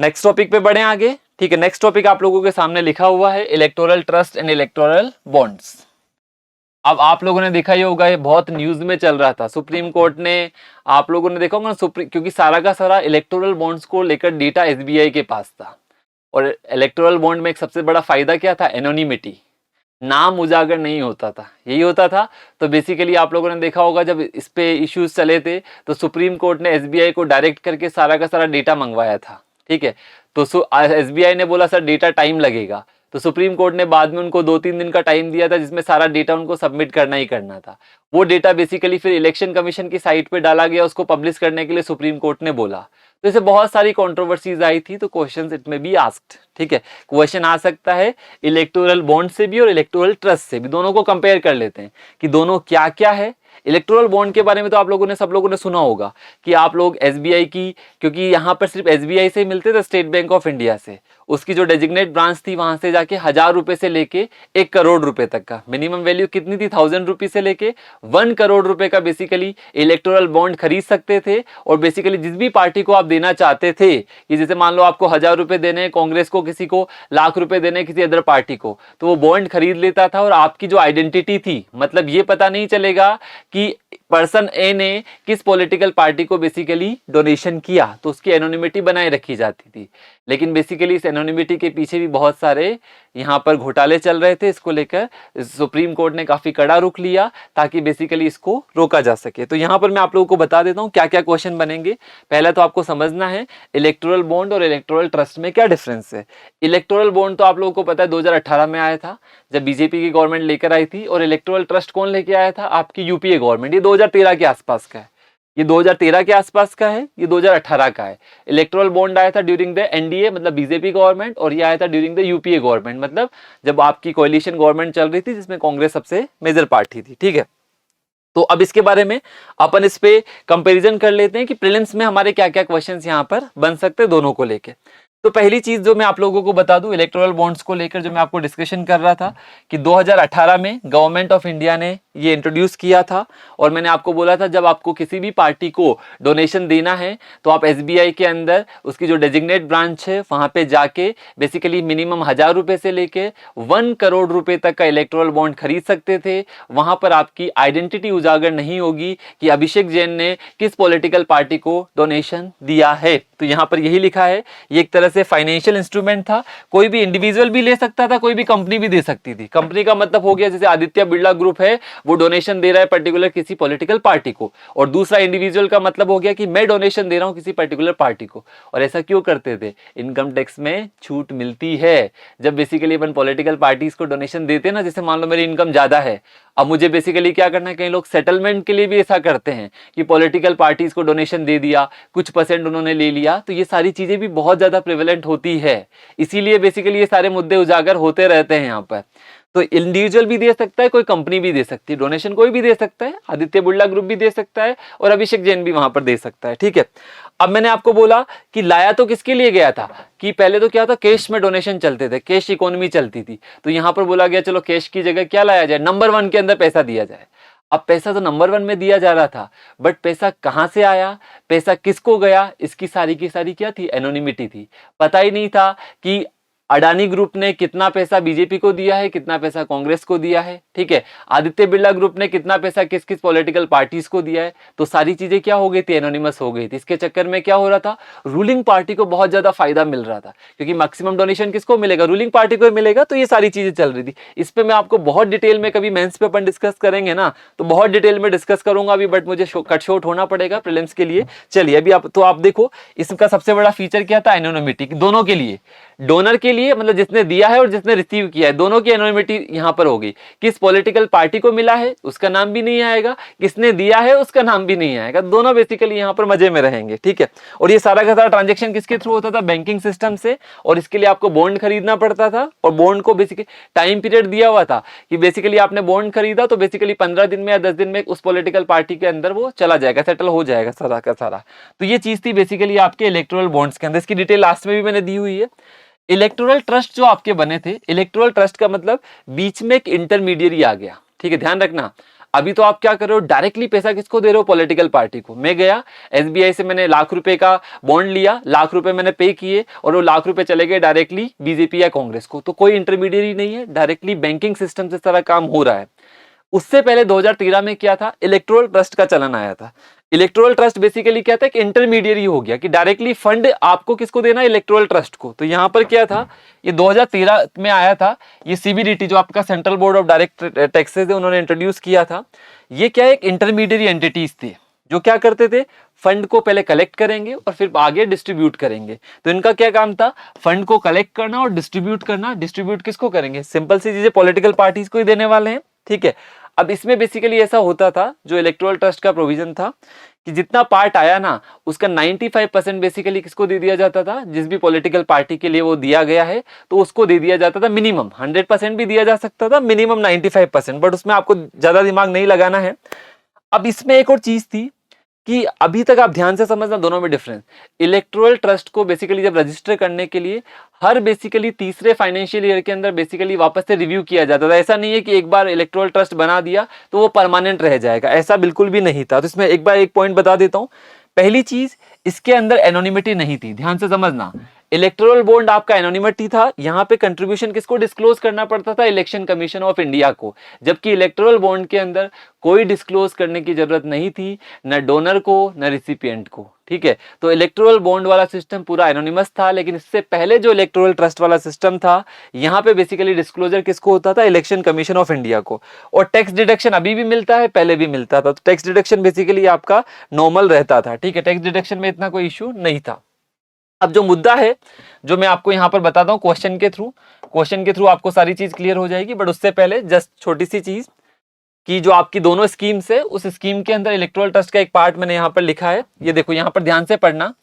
Next topic पे बढ़े आगे। ठीक है, नेक्स्ट टॉपिक आप लोगों के सामने लिखा हुआ है electoral trust and electoral bonds. अब आप लोगों ने देखा ही होगा, ये बहुत न्यूज में चल रहा था। सुप्रीम कोर्ट ने, आप लोगों ने देखा होगा क्योंकि सारा का सारा इलेक्टोरल बॉन्ड्स को लेकर डेटा एसबीआई के पास था। और इलेक्टोरल बॉन्ड में एक सबसे बड़ा फायदा क्या था? एनोनिमिटी, नाम उजागर नहीं होता था, यही होता था। तो बेसिकली आप लोगों ने देखा होगा जब इस पे इश्यूज चले थे तो सुप्रीम कोर्ट ने एसबीआई को डायरेक्ट करके सारा का सारा डेटा मंगवाया था। ठीक है, तो एसबीआई ने बोला सर डेटा टाइम लगेगा, तो सुप्रीम कोर्ट ने बाद में उनको 2-3 दिन का टाइम दिया था जिसमें सारा डेटा उनको सबमिट करना ही करना था। वो डेटा बेसिकली फिर इलेक्शन कमीशन की साइट पे डाला गया, उसको पब्लिश करने के लिए सुप्रीम कोर्ट ने बोला। तो इसे बहुत सारी कंट्रोवर्सीज आई थी, तो क्वेश्चंस इट में बी आस्क्ड। ठीक है, क्वेश्चन आ सकता है इलेक्टोरल बॉन्ड से भी और इलेक्टोरल ट्रस्ट से भी, दोनों को कंपेयर कर लेते हैं कि दोनों क्या क्या है। इलेक्टोरल बॉन्ड के बारे में तो आप लोगों ने, सब लोगों ने सुना होगा कि आप लोग एसबीआई की, क्योंकि यहाँ पर सिर्फ एसबीआई से मिलते थे, स्टेट बैंक ऑफ इंडिया से, उसकी जो डेजिग्नेट ब्रांच थी वहां से जाके 1000 रुपए से लेके 1 करोड़ रुपए तक का, मिनिमम वैल्यू कितनी थी 1000 रुपीज से लेके 1 करोड़ रुपए का बेसिकली इलेक्टोरल बॉन्ड खरीद सकते थे। और बेसिकली जिस भी पार्टी को आप देना चाहते थे, कि जैसे मान लो आपको 1000 रुपए देने कांग्रेस को, किसी को लाख रुपए देने किसी अदर पार्टी को, तो वो बॉन्ड खरीद लेता था। और आपकी जो आइडेंटिटी थी, मतलब ये पता नहीं चलेगा कि पर्सन ए ने किस पॉलिटिकल पार्टी को बेसिकली डोनेशन किया, तो उसकी एनोनिमिटी बनाए रखी जाती थी। लेकिन बेसिकली इस एनोनिमिटी के पीछे भी बहुत सारे यहाँ पर घोटाले चल रहे थे। इसको लेकर सुप्रीम कोर्ट ने काफी कड़ा रुख लिया ताकि बेसिकली इसको रोका जा सके। तो यहाँ पर मैं आप लोगों को बता देता हूँ क्या क्या क्वेश्चन बनेंगे। पहला तो आपको समझना है इलेक्टोरल बॉन्ड और इलेक्टोरल ट्रस्ट में क्या डिफरेंस है। इलेक्टोरल बॉन्ड तो आप लोगों को पता है 2018 में आया था, जब बीजेपी की गवर्नमेंट लेकर आई थी। और इलेक्टोरल ट्रस्ट कौन लेके आया था? आपकी यूपीए गवर्नमेंट। ये 2013 के आसपास का है, ये 2013 के आसपास का है, ये 2018 का है। इलेक्टोरल बॉन्ड आया था ड्यूरिंग द एनडीए, मतलब बीजेपी गवर्नमेंट, और ये आया था ड्यूरिंग द यूपीए गवर्नमेंट, मतलब जब आपकी कोalition गवर्नमेंट चल रही थी जिसमें कांग्रेस सबसे मेजर पार्टी थी। ठीक है, तो अब इसके बारे में अपन इस पे कंपैरिजन कर लेते हैं कि प्रीलिम्स में हमारे क्या क्या क्वेश्चंस यहाँ पर बन सकते हैं दोनों को लेके। तो पहली चीज जो मैं आप लोगों को बता दूं इलेक्टोरल बॉन्ड्स को लेकर, जो मैं आपको डिस्कशन कर रहा था कि 2018 में गवर्नमेंट ऑफ इंडिया ने ये इंट्रोड्यूस किया था। और मैंने आपको बोला था जब आपको किसी भी पार्टी को डोनेशन देना है तो आप एसबीआई के अंदर उसकी जो डेजिग्नेट ब्रांच है वहां पे जाके बेसिकली मिनिमम 1000 रुपए से लेके 1 करोड़ रुपए तक का इलेक्टोरल बॉन्ड खरीद सकते थे। वहां पर आपकी आइडेंटिटी उजागर नहीं होगी कि अभिषेक जैन ने किस पॉलिटिकल पार्टी को डोनेशन दिया है। तो यहाँ पर यही लिखा है, ये एक तरह से फाइनेंशियल इंस्ट्रूमेंट था, कोई भी इंडिविजुअल भी ले सकता था, कोई भी कंपनी भी दे सकती थी। कंपनी का मतलब हो गया जैसे आदित्य बिरला ग्रुप है, वो डोनेशन दे रहा है पर्टिकुलर किसी पॉलिटिकल पार्टी को, और दूसरा इंडिविजुअल का मतलब हो गया कि मैं डोनेशन दे रहा हूं किसी पर्टिकुलर पार्टी को। और ऐसा क्यों करते थे? इनकम टैक्स में छूट मिलती है जब बेसिकली अपन पॉलिटिकल पार्टीज को डोनेशन देते हैं ना। जैसे मान लो मेरी इनकम ज्यादा है, अब मुझे बेसिकली क्या करना है, कई लोग सेटलमेंट के लिए भी ऐसा करते हैं कि पॉलिटिकल पार्टीज को डोनेशन दे दिया, कुछ परसेंट उन्होंने ले लिया। तो ये सारी चीजें भी बहुत ज्यादा प्रिवेलेंट होती है, इसीलिए बेसिकली ये सारे मुद्दे उजागर होते रहते हैं यहाँ पर। तो इंडिविजुअल भी दे सकता है, कोई कंपनी भी दे सकती है, डोनेशन कोई भी दे सकता है, आदित्य बिरला ग्रुप भी दे सकता है और अभिषेक जैन भी वहां पर दे सकता है। ठीक है, अब मैंने आपको बोला कि लाया तो किसके लिए गया था, कि पहले तो क्या था, कैश में डोनेशन चलते थे, कैश इकोनॉमी चलती थी। तो यहां पर बोला गया चलो कैश की जगह क्या लाया जाए, नंबर 1 के अंदर पैसा दिया जाए। अब पैसा तो नंबर 1 में दिया जा रहा था, बट पैसा कहां से आया, पैसा किसको गया, इसकी सारी की सारी क्या थी, एनोनिमिटी थी। पता ही नहीं था कि अडानी ग्रुप ने कितना पैसा बीजेपी को दिया है, कितना पैसा कांग्रेस को दिया है। ठीक है, आदित्य बिरला ग्रुप ने कितना पैसा किस किस पॉलिटिकल पार्टीज को दिया है। तो सारी चीजें क्या हो गई थी, एनोनिमस हो गई थी। इसके चक्कर में क्या हो रहा था, रूलिंग पार्टी को बहुत ज्यादा फायदा मिल रहा था, क्योंकि मैक्सिमम डोनेशन किसको मिलेगा, रूलिंग पार्टी को मिलेगा। तो ये सारी चीजें चल रही थी। इस पे मैं आपको बहुत डिटेल में, कभी मेंस पे अपन डिस्कस करेंगे ना, तो बहुत डिटेल में डिस्कस करूंगा अभी, बट मुझे कट शॉर्ट होना पड़ेगा प्रीलिम्स के लिए। चलिए अभी आप देखो, इसका सबसे बड़ा फीचर क्या था, एनोनिमिटी। दोनों के लिए, डोनर के लिए मतलब जिसने दिया है और जिसने रिसीव किया है, दोनों की एनोनिमिटी यहां पर होगी। किस पॉलिटिकल पार्टी को मिला है उसका नाम भी नहीं आएगा, किसने दिया है उसका नाम भी नहीं आएगा, दोनों बेसिकली यहां पर मजे में रहेंगे। ठीक है, और ये सारा का सारा ट्रांजैक्शन किसके थ्रू होता था, बैंकिंग सिस्टम से। और इसके लिए आपको बॉन्ड खरीदना पड़ता था, और बॉन्ड को बेसिकली टाइम पीरियड दिया हुआ था कि बेसिकली आपने बॉन्ड खरीदा तो बेसिकली 15 दिन में या 10 दिन में उस पॉलिटिकल पार्टी के अंदर वो चला जाएगा, सेटल हो जाएगा सारा का सारा। तो ये चीज थी बेसिकली आपके इलेक्टोरल बॉन्ड्स के अंदर। इसकी डिटेल लास्ट में भी मैंने दी हुई है। इलेक्टोरल ट्रस्ट जो आपके बने थे, इलेक्टोरल ट्रस्ट का मतलब बीच में एक इंटरमीडिएरी आ गया। ठीक है, ध्यान रखना, अभी तो आप क्या कर रहे हो, डायरेक्टली पैसा किसको दे रहे हो, पॉलिटिकल पार्टी को। मैं गया एसबीआई से, मैंने ₹1,00,000 का बॉन्ड लिया, ₹1,00,000 मैंने पे किए और वो ₹1,00,000 चले गए डायरेक्टली बीजेपी या कांग्रेस को। तो कोई इंटरमीडिएट नहीं है, डायरेक्टली बैंकिंग सिस्टम से सारा काम हो रहा है। उससे पहले 2013 में क्या था, इलेक्टोरल ट्रस्ट का चलन आया था। इलेक्टोरल ट्रस्ट बेसिकली क्या था, कि इंटरमीडिएट हो गया, कि डायरेक्टली फंड आपको किसको देना है, इलेक्टोरल ट्रस्ट को। तो यहां पर क्या था, ये 2013 में आया था, ये सीबीडीटी जो आपका central board of direct taxes है, उन्होंने इंट्रोड्यूस किया था। ये क्या, एक इंटरमीडिएट एंटिटीज थे जो क्या करते थे, फंड को पहले कलेक्ट करेंगे और फिर आगे डिस्ट्रीब्यूट करेंगे। तो इनका क्या काम था, फंड को कलेक्ट करना और डिस्ट्रीब्यूट करना। डिस्ट्रीब्यूट किसको करेंगे, सिंपल सी चीजें, पॉलिटिकल पार्टीज को ही देने वाले हैं, ठीक है। अब इसमें बेसिकली ऐसा होता था, जो इलेक्टोरल ट्रस्ट का प्रोविजन था, कि जितना पार्ट आया ना, उसका 95% बेसिकली किसको दे दिया जाता था, जिस भी पॉलिटिकल पार्टी के लिए वो दिया गया है, तो उसको दे दिया जाता था। मिनिमम 100% भी दिया जा सकता था, मिनिमम 95%, बट उसमें आपको ज्यादा दिमाग नहीं लगाना है। अब इसमें एक और चीज थी, कि अभी तक आप ध्यान से समझना दोनों में डिफरेंस। इलेक्टोरल ट्रस्ट को बेसिकली जब रजिस्टर करने के लिए हर बेसिकली तीसरे फाइनेंशियल ईयर के अंदर बेसिकली वापस से रिव्यू किया जाता था। ऐसा नहीं है कि एक बार इलेक्टोरल ट्रस्ट बना दिया तो वो परमानेंट रह जाएगा, ऐसा बिल्कुल भी नहीं था। तो इसमें एक बार एक पॉइंट बता देता हूं। पहली चीज, इसके अंदर एनोनिमिटी नहीं थी, ध्यान से समझना। इलेक्टोरल बॉन्ड आपका एनोनिमिटी था, यहां पे कंट्रीब्यूशन किसको डिस्क्लोज करना पड़ता था, इलेक्शन कमीशन ऑफ इंडिया को। जबकि इलेक्टोरल बॉन्ड के अंदर कोई डिस्क्लोज करने की जरूरत नहीं थी, न डोनर को न रिसिपिएंट को, ठीक है। तो इलेक्टोरल बॉन्ड वाला सिस्टम पूरा एनोनिमस था। लेकिन इससे पहले जो इलेक्टोरल ट्रस्ट वाला सिस्टम था, यहां पे बेसिकली डिस्क्लोजर किसको होता था, इलेक्शन कमीशन ऑफ इंडिया को। और टैक्स डिडक्शन अभी भी मिलता है, पहले भी मिलता था। तो टैक्स डिडक्शन बेसिकली आपका नॉर्मल रहता था, ठीक है। टैक्स डिडक्शन में इतना कोई इश्यू नहीं था। अब जो मुद्दा है, जो मैं आपको यहां पर बताता हूं क्वेश्चन के थ्रू आपको सारी चीज क्लियर हो जाएगी। बट उससे पहले जस्ट छोटी सी चीज, कि जो आपकी दोनों स्कीम्स है, उस स्कीम के अंदर इलेक्टोरल ट्रस्ट का एक पार्ट मैंने यहां पर लिखा है। ये देखो, यहां पर ध्यान से पढ़ना।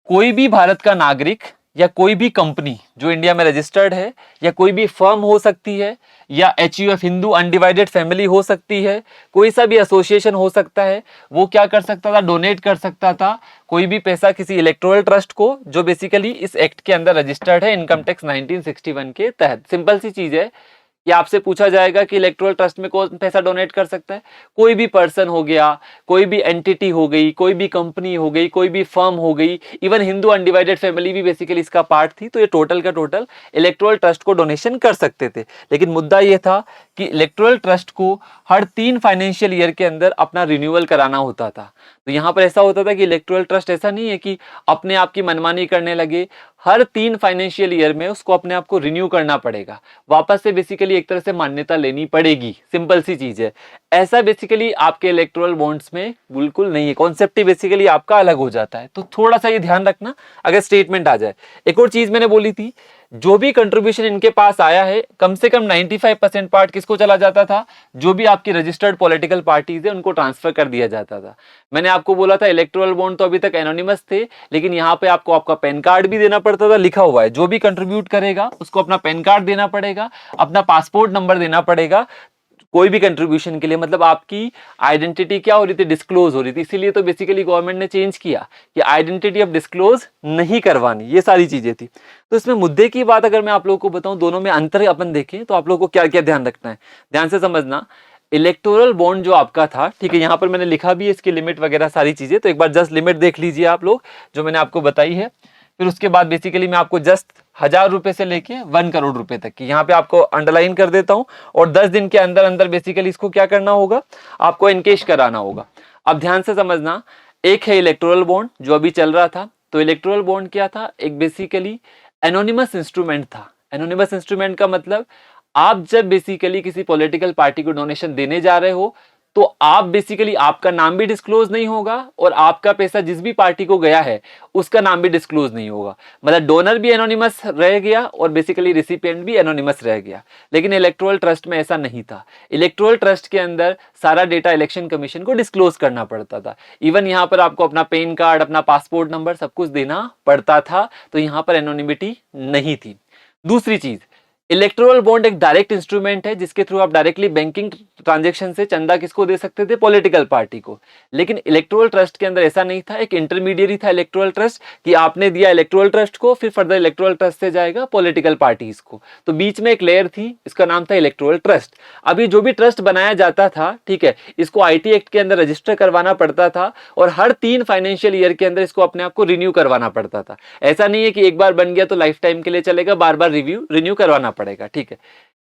कोई भी भारत का नागरिक या कोई भी कंपनी जो इंडिया में रजिस्टर्ड है, या कोई भी फर्म हो सकती है, या HUF हिंदू अनडिवाइडेड फैमिली हो सकती है, कोई सा भी एसोसिएशन हो सकता है, वो क्या कर सकता था, डोनेट कर सकता था कोई भी पैसा किसी इलेक्टोरल ट्रस्ट को, जो बेसिकली इस एक्ट के अंदर रजिस्टर्ड है, इनकम टैक्स 1961 के तहत। सिंपल सी चीज है। ये आपसे पूछा जाएगा कि इलेक्टोरल ट्रस्ट में कौन पैसा डोनेट कर सकता है। कोई भी पर्सन हो गया, कोई भी एंटिटी हो गई, कोई भी कंपनी हो गई, कोई भी फर्म हो गई, इवन हिंदू अनडिवाइडेड फैमिली भी बेसिकली इसका पार्ट थी। तो ये टोटल का टोटल इलेक्टोरल ट्रस्ट को डोनेशन कर सकते थे। लेकिन मुद्दा ये था कि इलेक्टोरल ट्रस्ट को हर 3 फाइनेंशियल ईयर के अंदर अपना रिन्यूअल कराना होता था। तो यहां पर ऐसा होता था कि इलेक्टोरल ट्रस्ट ऐसा नहीं है कि अपने आप की मनमानी करने लगे, हर 3 फाइनेंशियल ईयर में उसको अपने आप को रिन्यू करना पड़ेगा, वापस से बेसिकली एक तरह से मान्यता लेनी पड़ेगी। सिंपल सी चीज है। ऐसा बेसिकली आपके इलेक्टोरल बॉन्ड्स में बिल्कुल नहीं है, कॉन्सेप्ट ही बेसिकली आपका अलग हो जाता है। तो थोड़ा सा ये ध्यान रखना अगर स्टेटमेंट आ जाए। एक और चीज मैंने बोली थी, जो भी कंट्रीब्यूशन इनके पास आया है, कम से कम 95% पार्ट किसको चला जाता था, जो भी आपकी रजिस्टर्ड पॉलिटिकल पार्टीज है उनको ट्रांसफर कर दिया जाता था। मैंने आपको बोला था इलेक्टोरल बॉन्ड तो अभी तक एनोनिमस थे, लेकिन यहाँ पे आपको आपका पैन कार्ड भी देना पड़ता था। लिखा हुआ है, जो भी कंट्रीब्यूट करेगा उसको अपना पैन कार्ड देना पड़ेगा, अपना पासपोर्ट नंबर देना पड़ेगा कोई भी कंट्रीब्यूशन के लिए। मतलब आपकी आइडेंटिटी क्या हो रही थी, डिस्क्लोज हो रही थी। इसीलिए तो बेसिकली गवर्नमेंट ने चेंज किया कि आइडेंटिटी अब डिस्क्लोज नहीं करवानी, ये सारी चीजें थी। तो इसमें मुद्दे की बात अगर मैं आप लोगों को बताऊं, दोनों में अंतर अपन देखें तो आप लोगों को क्या क्या ध्यान रखना है, ध्यान से समझना। इलेक्टोरल बॉन्ड जो आपका था, ठीक है, यहां पर मैंने लिखा भी है इसकी लिमिट वगैरह सारी चीजें, तो एक बार जस्ट लिमिट देख लीजिए आप लोग जो मैंने आपको बताई है। फिर उसके बाद बेसिकली मैं आपको जस्ट 1000 रुपए से लेके 1 करोड़ रुपए तक की यहाँ पे आपको अंडरलाइन कर देता हूं। और 10 दिन के अंदर अंदर बेसिकली इसको क्या करना होगा, आपको इनकेश कराना होगा। अब ध्यान से समझना, एक है इलेक्टोरल बॉन्ड जो अभी चल रहा था। तो इलेक्टोरल बॉन्ड क्या था, एक बेसिकली एनोनिमस इंस्ट्रूमेंट था। एनोनिमस इंस्ट्रूमेंट का मतलब, आप जब बेसिकली किसी पॉलिटिकल पार्टी को डोनेशन देने जा रहे हो, तो आप बेसिकली आपका नाम भी डिस्क्लोज नहीं होगा, और आपका पैसा जिस भी पार्टी को गया है उसका नाम भी डिस्क्लोज नहीं होगा। मतलब डोनर भी एनोनिमस रह गया और बेसिकली रिसिपिएंट भी एनोनिमस रह गया। लेकिन इलेक्टोरल ट्रस्ट में ऐसा नहीं था। इलेक्टोरल ट्रस्ट के अंदर सारा डेटा इलेक्शन कमीशन को डिस्क्लोज करना पड़ता था। इवन यहां पर आपको अपना पैन कार्ड, अपना पासपोर्ट नंबर सब कुछ देना पड़ता था। तो यहां पर एनोनिमिटी नहीं थी। दूसरी चीज, इलेक्टोरल बॉन्ड एक डायरेक्ट इंस्ट्रूमेंट है जिसके थ्रू आप डायरेक्टली बैंकिंग ट्रांजैक्शन से चंदा किसको दे सकते थे, पॉलिटिकल पार्टी को। लेकिन इलेक्टोरल ट्रस्ट के अंदर ऐसा नहीं था, एक इंटरमीडिएरी था इलेक्टोरल ट्रस्ट कि आपने दिया इलेक्टोरल ट्रस्ट को, फिर फर्दर इलेक्टोरल ट्रस्ट से जाएगा पॉलिटिकल पार्टीज को। तो बीच में एक लेयर थी, इसका नाम था इलेक्टोरल ट्रस्ट। अभी जो भी ट्रस्ट बनाया जाता था, ठीक है, इसको आईटी एक्ट के अंदर रजिस्टर करवाना पड़ता था और हर 3 फाइनेंशियल ईयर के अंदर इसको अपने आप को रिन्यू करवाना पड़ता था। ऐसा नहीं है कि एक बार बन गया तो लाइफ टाइम के लिए चलेगा, बार बार रिन्यू करवाना पड़ेगा, ठीक है।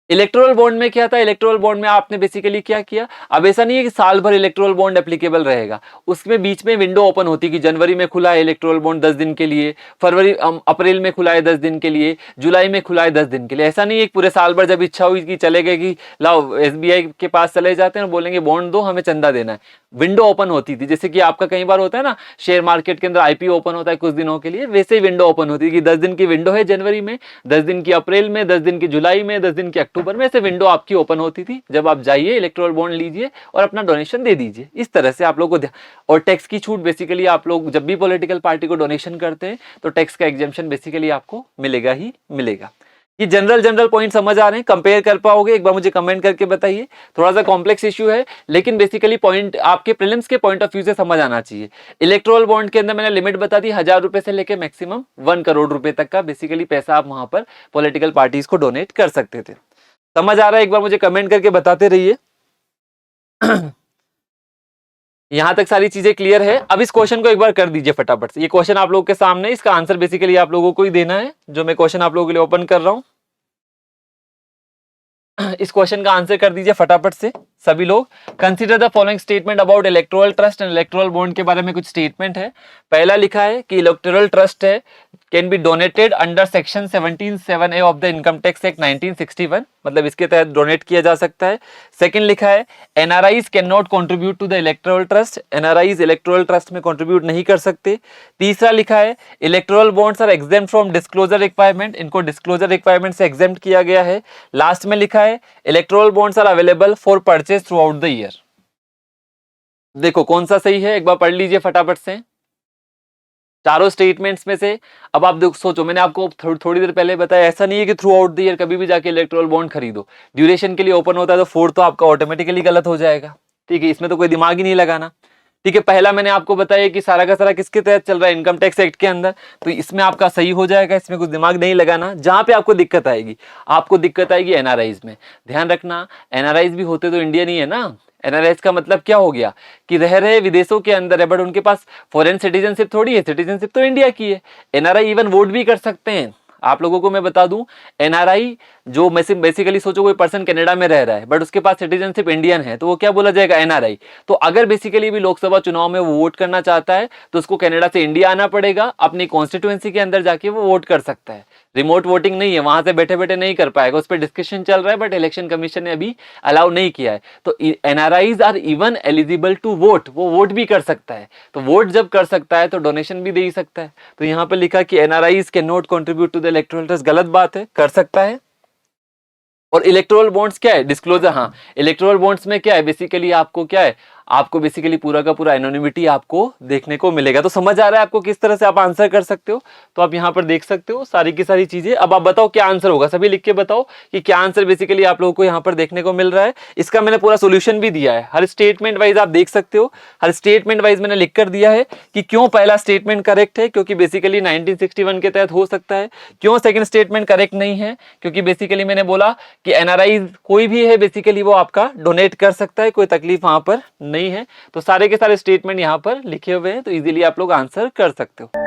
इलेक्टोरल बॉन्ड में क्या था, इलेक्टोरल बॉन्ड में आपने बेसिकली क्या किया, अब ऐसा नहीं है कि साल भर इलेक्टोरल बॉन्ड एप्लीकेबल रहेगा, उसमें बीच में विंडो ओपन होती कि जनवरी में खुला है इलेक्टोरल बॉन्ड 10 दिन के लिए, फरवरी अप्रैल में खुला है 10 दिन के लिए, जुलाई में खुला है 10 दिन के लिए। ऐसा नहीं है पूरे साल भर जब इच्छा हुई कि चले गए कि लाओ एसबीआई के पास चले जाते हैं, बोलेंगे बॉन्ड दो हमें चंदा देना है। विंडो ओपन होती थी, जैसे कि आपका कई बार होता है ना शेयर मार्केट के अंदर आईपीओ ओपन होता है कुछ दिनों के लिए, वैसे ही विंडो ओपन होती है कि 10 दिन की विंडो है जनवरी में, 10 दिन की अप्रैल में, 10 दिन की जुलाई में, 10 दिन की अक्टूबर में, ऐसे विंडो आपकी ओपन होती थी। जब आप जाइए इलेक्टोरल बॉन्ड लीजिए और अपना डोनेशन दे दीजिए। इस तरह से आप लोग को, और टैक्स की छूट बेसिकली आप लोग जब भी पॉलिटिकल पार्टी को डोनेशन करते हैं तो टैक्स का एग्जेम्पशन बेसिकली आपको मिलेगा ही मिलेगा। ये जनरल पॉइंट समझ आ रहे हैं, कंपेयर कर पाओगे, एक बार मुझे कमेंट करके बताइए। थोड़ा सा कॉम्प्लेक्स इश्यू है लेकिन बेसिकली पॉइंट आपके प्रीलिम्स के पॉइंट ऑफ व्यू से समझ आना चाहिए। इलेक्टोरल बॉन्ड के अंदर मैंने लिमिट बता दी 1000 रुपए से लेकर मैक्सिमम 1 करोड़ रुपए तक का बेसिकली पैसा आप वहां पर पॉलिटिकल पार्टीज को डोनेट कर सकते थे। समझ आ रहा है, एक बार मुझे कमेंट करके बताते रहिए। यहां तक सारी चीजें क्लियर है। अब इस क्वेश्चन को एक बार कर दीजिए फटाफट से। ये क्वेश्चन आप लोगों के सामने, इसका आंसर बेसिकली आप लोगों को ही देना है। जो मैं क्वेश्चन आप लोगों के लिए ओपन कर रहा हूं, इस क्वेश्चन का आंसर कर दीजिए फटाफट से सभी लोग। Consider the following statement about electoral trust and electoral bond के बारे में कुछ स्टेटमेंट है। पहला लिखा है कि इलेक्टोरल ट्रस्ट है can be donated under section 17(7)(a) of the income tax act 1961, मतलब इसके तहत डोनेट किया जा सकता है। सेकंड लिखा है NRIs can not contribute to the electoral trust, NRIs electoral trust में कंट्रीब्यूट नहीं कर सकते। तीसरा लिखा है electoral bonds are exempt from disclosure requirement, इनको डिस्क्लोजर रिक्वायरमेंट से एग्जेम्प्ट किया गया है। लास्ट में लिखा है electoral bonds are available for purchase throughout the year. देखो कौन सा सही है, एक बार पढ़ लीजिए फटाफट से चारों स्टेटमेंट्स में से। अब आप सोचो, मैंने आपको थोड़ी देर पहले बताया, ऐसा नहीं है कि थ्रू आउट द ईयर कभी भी जाके इलेक्टोरल बॉन्ड खरीदो। ड्यूरेशन के लिए ओपन होता है तो 4 तो आपका ऑटोमेटिकली गलत हो जाएगा, ठीक है, इसमें तो कोई दिमाग ही नहीं लगाना, ठीक है। पहला मैंने आपको बताया कि सारा का सारा किसके तहत चल रहा है, इनकम टैक्स एक्ट के अंदर, तो इसमें आपका सही हो जाएगा, इसमें कुछ दिमाग नहीं लगाना। जहां पे आपको दिक्कत आएगी एनआरआईज में। ध्यान रखना एनआरआईज भी होते तो इंडियन ही है ना। एनआरआईज का मतलब क्या हो गया कि रह रहे विदेशों के अंदर है बट उनके पास फॉरेन सिटीजनशिप थोड़ी है, सिटीजनशिप तो इंडिया की है। एनआरआई इवन वोट भी कर सकते हैं। आप लोगों को मैं बता दूं, एनआरआई जो बेसिकली सोचो कोई पर्सन कनाडा में रह रहा है बट उसके पास सिटीजनशिप इंडियन है तो वो क्या बोला जाएगा, एनआरआई। तो अगर बेसिकली भी लोकसभा चुनाव में वो वोट करना चाहता है तो उसको कनाडा से इंडिया आना पड़ेगा, अपनी कॉन्स्टिट्यूएंसी के अंदर जाके वो वोट कर सकता है। रिमोट वोटिंग नहीं है, वहां से बैठे बैठे नहीं कर पाएगा, उस पर डिस्कशन चल रहा है बट इलेक्शन कमीशन ने अभी अलाउ नहीं किया है। तो NRIs are even eligible to vote, वो वोट भी कर सकता है। तो वोट जब कर सकता है तो डोनेशन भी दे ही सकता है। तो यहाँ पे लिखा कि NRIs can not contribute to the electoral trust, गलत बात है, कर सकता है। और इलेक्टोरल बॉन्ड्स क्या है, डिस्क्लोजर, हाँ इलेक्टोरल बॉन्ड्स में क्या है बेसिकली आपको क्या है, आपको बेसिकली पूरा का पूरा एनोनिमिटी आपको देखने को मिलेगा। तो समझ आ रहा है आपको किस तरह से आप आंसर कर सकते हो। तो आप यहाँ पर देख सकते हो सारी की सारी चीजें। अब आप बताओ क्या आंसर होगा, सभी लिख के बताओ कि क्या आंसर बेसिकली आप लोगों को यहाँ पर देखने को मिल रहा है। इसका मैंने पूरा सोल्यूशन भी दिया है, हर स्टेटमेंट वाइज आप देख सकते हो, हर स्टेटमेंट वाइज मैंने लिख कर दिया है कि क्यों पहला स्टेटमेंट करेक्ट है, क्योंकि बेसिकली 1961 के तहत हो सकता है। क्यों सेकंड स्टेटमेंट करेक्ट नहीं है, क्योंकि बेसिकली मैंने बोला कि एनआरआई कोई भी है बेसिकली वो आपका डोनेट कर सकता है, कोई तकलीफ वहां पर नहीं है। तो सारे के सारे स्टेटमेंट यहाँ पर लिखे हुए हैं तो इजीली आप लोग आंसर कर सकते हो।